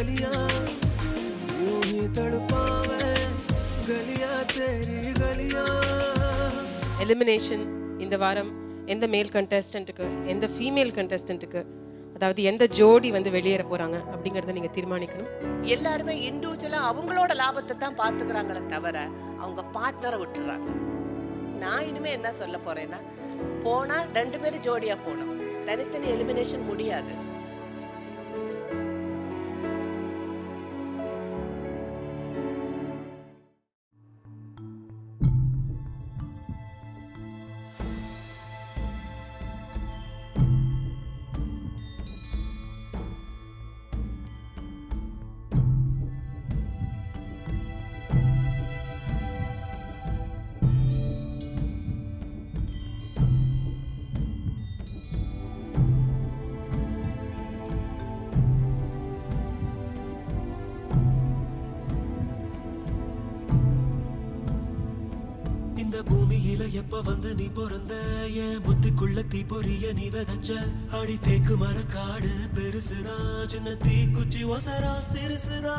गलियां यूं ही तड़पावे गलियां तेरी गलियां. எலிமினேஷன் இந்த வாரம் எந்த மேல் கண்டெஸ்டன்ட்டுக்கு எந்த ஃபீமேல் கண்டெஸ்டன்ட்டுக்கு அதாவது எந்த ஜோடி வந்து வெளியேற போறாங்க அப்படிங்கறத நீங்க தீர்மானிக்கணும். எல்லாருமே இண்டிவிஜுவலா அவங்களோட லாபத்தை தான் பாத்துக்கிறாங்களே தவிர அவங்க பார்ட்னரை விட்டுறாங்க. நான் இனிமே என்ன சொல்ல போறேன்னா, போனா 2 பேரும் ஜோடியா போகணும், தனித்தனி எலிமினேஷன் முடியாது. இந்த பூமியில எப்ப வந்து நீ பிறந்த என் புத்திக்குள்ள தீ பொரிய நீ விதைச்ச அடி தேக்கு மர காடு பெருசுதா சின்ன தீ குச்சி ஒசரா சிறுசுதா.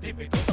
Take